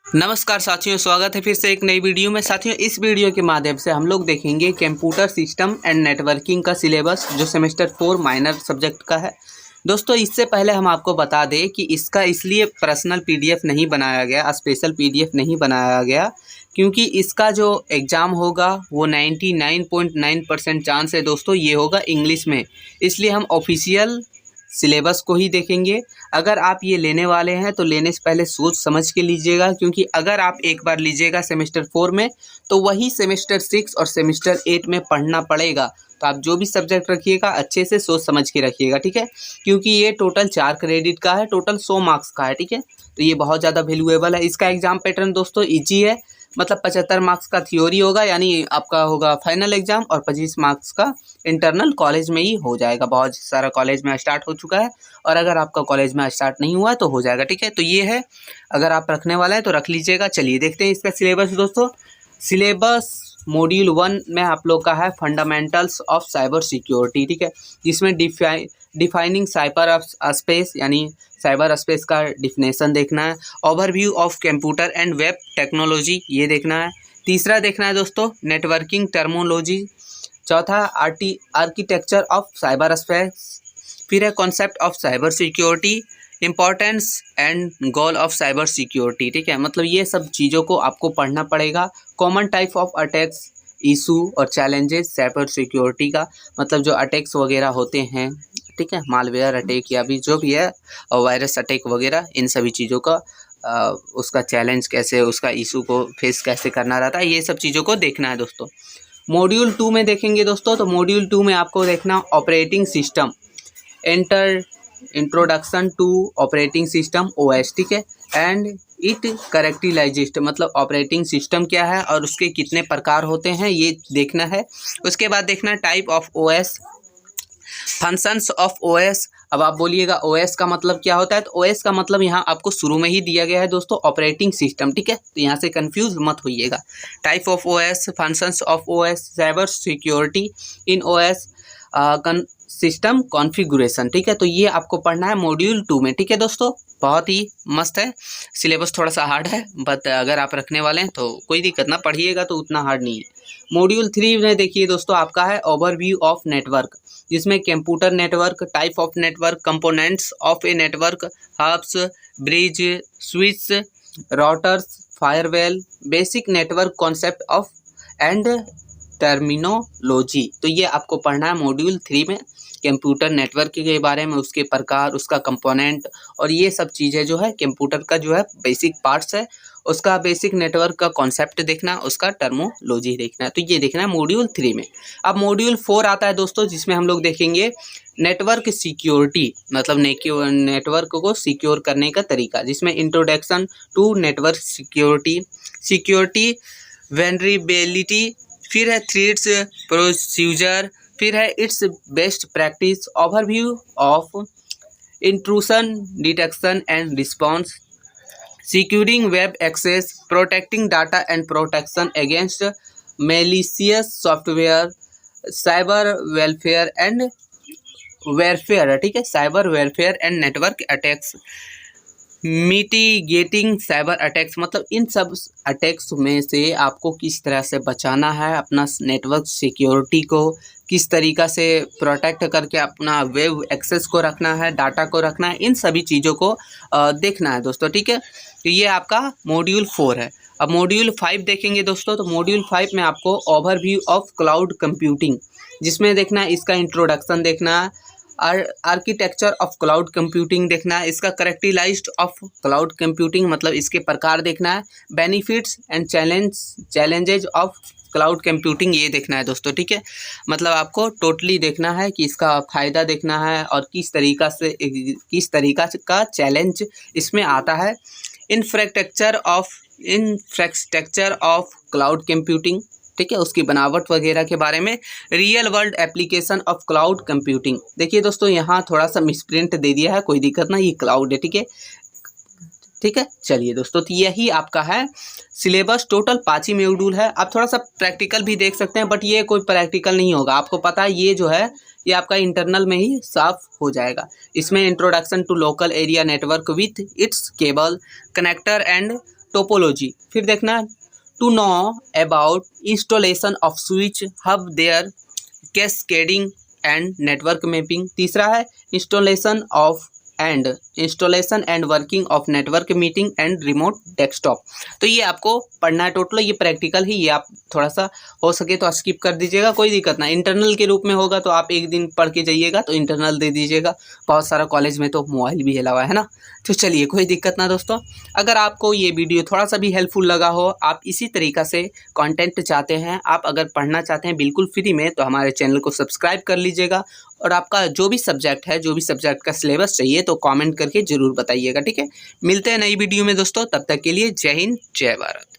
नमस्कार साथियों, स्वागत है फिर से एक नई वीडियो में। साथियों, इस वीडियो के माध्यम से हम लोग देखेंगे कंप्यूटर सिस्टम एंड नेटवर्किंग का सिलेबस जो सेमेस्टर 4 माइनर सब्जेक्ट का है। दोस्तों, इससे पहले हम आपको बता दें कि इसका इसलिए पर्सनल पीडीएफ नहीं बनाया गया, स्पेशल पीडीएफ नहीं बनाया गया, क्योंकि इसका जो एग्ज़ाम होगा वो 99.9% चांस है दोस्तों ये होगा इंग्लिश में। इसलिए हम ऑफिशियल सिलेबस को ही देखेंगे। अगर आप ये लेने वाले हैं तो लेने से पहले सोच समझ के लीजिएगा, क्योंकि अगर आप एक बार लीजिएगा सेमेस्टर 4 में तो वही सेमेस्टर 6 और सेमेस्टर 8 में पढ़ना पड़ेगा। तो आप जो भी सब्जेक्ट रखिएगा अच्छे से सोच समझ के रखिएगा, ठीक है, क्योंकि ये टोटल 4 क्रेडिट का है, टोटल 100 मार्क्स का है, ठीक है। तो ये बहुत ज़्यादा वैल्यूएबल है। इसका एग्ज़ाम पैटर्न दोस्तों ईजी है, मतलब 75 मार्क्स का थ्योरी होगा, यानी आपका होगा फाइनल एग्जाम, और 25 मार्क्स का इंटरनल कॉलेज में ही हो जाएगा। बहुत सारा कॉलेज में स्टार्ट हो चुका है, और अगर आपका कॉलेज में स्टार्ट नहीं हुआ है तो हो जाएगा, ठीक है। तो ये है, अगर आप रखने वाला है तो रख लीजिएगा। चलिए देखते हैं इसका सिलेबस दोस्तों। सिलेबस मॉड्यूल 1 में आप लोग का है फंडामेंटल्स ऑफ साइबर सिक्योरिटी, ठीक है, जिसमें डिफाइनिंग साइबर स्पेस यानी साइबर स्पेस का डिफिनेशन देखना है। Overview of computer and web technology ये देखना है। तीसरा देखना है दोस्तों नेटवर्किंग टर्मोलॉजी। चौथा आर्किटेक्चर ऑफ साइबर स्पेस। फिर है concept of cyber security, importance and goal of cyber security, ठीक है, मतलब ये सब चीज़ों को आपको पढ़ना पड़ेगा। Common type of attacks, issue और चैलेंजेस साइबर सिक्योरिटी का, मतलब जो अटैक्स वगैरह होते हैं, ठीक है, मालवेयर अटैक या भी जो भी है वायरस अटैक वगैरह, इन सभी चीज़ों का उसका चैलेंज कैसे, उसका इशू को फेस कैसे करना रहता है, ये सब चीज़ों को देखना है दोस्तों। मॉड्यूल 2 में देखेंगे दोस्तों, तो मॉड्यूल 2 में आपको देखना operating system, introduction to operating system OS, ठीक है, एंड इट करेक्टराइजेशन, मतलब ऑपरेटिंग सिस्टम क्या है और उसके कितने प्रकार होते हैं ये देखना है। उसके बाद देखना type of OS, functions of OS. अब आप बोलिएगा ओएस का मतलब क्या होता है, तो ओएस का मतलब यहाँ आपको शुरू में ही दिया गया है दोस्तों, ऑपरेटिंग सिस्टम, ठीक है, तो यहाँ से कंफ्यूज मत होइएगा। Type of OS, functions of OS, cyber security in OS, system configuration, ठीक है, तो ये आपको पढ़ना है मॉड्यूल 2 में, ठीक है दोस्तों। बहुत ही मस्त है, सिलेबस थोड़ा सा हार्ड है, बट अगर आप रखने वाले हैं तो कोई दिक्कत ना, पढ़िएगा तो उतना हार्ड नहीं है। मॉड्यूल 3 में देखिए दोस्तों आपका है ओवरव्यू ऑफ नेटवर्क, जिसमें computer network, type of network, components of a network, hubs, bridge, switch, routers, firewall, basic network concept of and terminology, तो ये आपको पढ़ना है मॉड्यूल 3 में। कंप्यूटर नेटवर्क के बारे में, उसके प्रकार, उसका कंपोनेंट और ये सब चीज़ें जो है कंप्यूटर का जो है बेसिक पार्ट्स है, उसका बेसिक नेटवर्क का कॉन्सेप्ट देखना, उसका टर्मोलॉजी देखना है, तो ये देखना है मॉड्यूल 3 में। अब मॉड्यूल 4 आता है दोस्तों, जिसमें हम लोग देखेंगे नेटवर्क सिक्योरिटी, मतलब नेटवर्क को सिक्योर करने का तरीका, जिसमें introduction to network security, security vulnerability, फिर है थ्रेड्स प्रोसीजर, फिर है it's best practice, overview of intrusion detection and response, securing web access, protecting data and protection against malicious software, cyber welfare and warfare, ठीक है, cyber welfare and network attacks, mitigating cyber attacks, मतलब इन सब attacks में से आपको किस तरह से बचाना है, अपना नेटवर्क सिक्योरिटी को किस तरीक़ा से प्रोटेक्ट करके अपना वेब एक्सेस को रखना है, डाटा को रखना है, इन सभी चीज़ों को देखना है दोस्तों, ठीक है। तो ये आपका मॉड्यूल 4 है। अब मॉड्यूल 5 देखेंगे दोस्तों, तो मॉड्यूल 5 में आपको ओवरव्यू ऑफ क्लाउड कंप्यूटिंग, जिसमें देखना है इसका इंट्रोडक्शन देखना है, आर्किटेक्चर ऑफ क्लाउड कंप्यूटिंग देखना है, इसका करेक्टराइज्ड ऑफ क्लाउड कंप्यूटिंग, मतलब इसके प्रकार देखना है, benefits and challenges of cloud computing ये देखना है दोस्तों, ठीक है, मतलब आपको टोटली देखना है कि इसका फ़ायदा देखना है और किस तरीका का चैलेंज इसमें आता है। इंफ्रास्ट्रक्चर ऑफ क्लाउड कंप्यूटिंग, ठीक है, उसकी बनावट वगैरह के बारे में। Real world application of cloud computing, देखिए दोस्तों यहाँ थोड़ा सा मिसप्रिंट दे दिया है, कोई दिक्कत ना, ये क्लाउड है, ठीक है, ठीक है। चलिए दोस्तों, तो यही आपका है सिलेबस, टोटल 5 ही मॉड्यूल है। आप थोड़ा सा प्रैक्टिकल भी देख सकते हैं, बट ये कोई प्रैक्टिकल नहीं होगा, आपको पता है ये जो है ये आपका इंटरनल में ही साफ हो जाएगा। इसमें introduction to local area network with its cable, connector and topology, फिर देखना to know about installation of switch hub their cascading and network mapping. तीसरा है installation and working of network meeting and remote desktop. तो ये आपको पढ़ना है total, ये प्रैक्टिकल ही, ये आप थोड़ा सा हो सके तो स्किप कर दीजिएगा, कोई दिक्कत ना। इंटरनल के रूप में होगा तो आप एक दिन पढ़ के जाइएगा तो इंटरनल दे दीजिएगा, बहुत सारा कॉलेज में तो मोबाइल भी अलावा है ना। तो चलिए कोई दिक्कत ना दोस्तों, अगर आपको ये वीडियो थोड़ा सा भी हेल्पफुल लगा हो, आप इसी तरीक़ा से कंटेंट चाहते हैं, आप अगर पढ़ना चाहते हैं बिल्कुल फ्री में, तो हमारे चैनल को सब्सक्राइब कर लीजिएगा। और आपका जो भी सब्जेक्ट है, जो भी सब्जेक्ट का सिलेबस चाहिए तो कमेंट करके ज़रूर बताइएगा, ठीक है। मिलते हैं नई वीडियो में दोस्तों, तब तक के लिए जय हिंद जय भारत।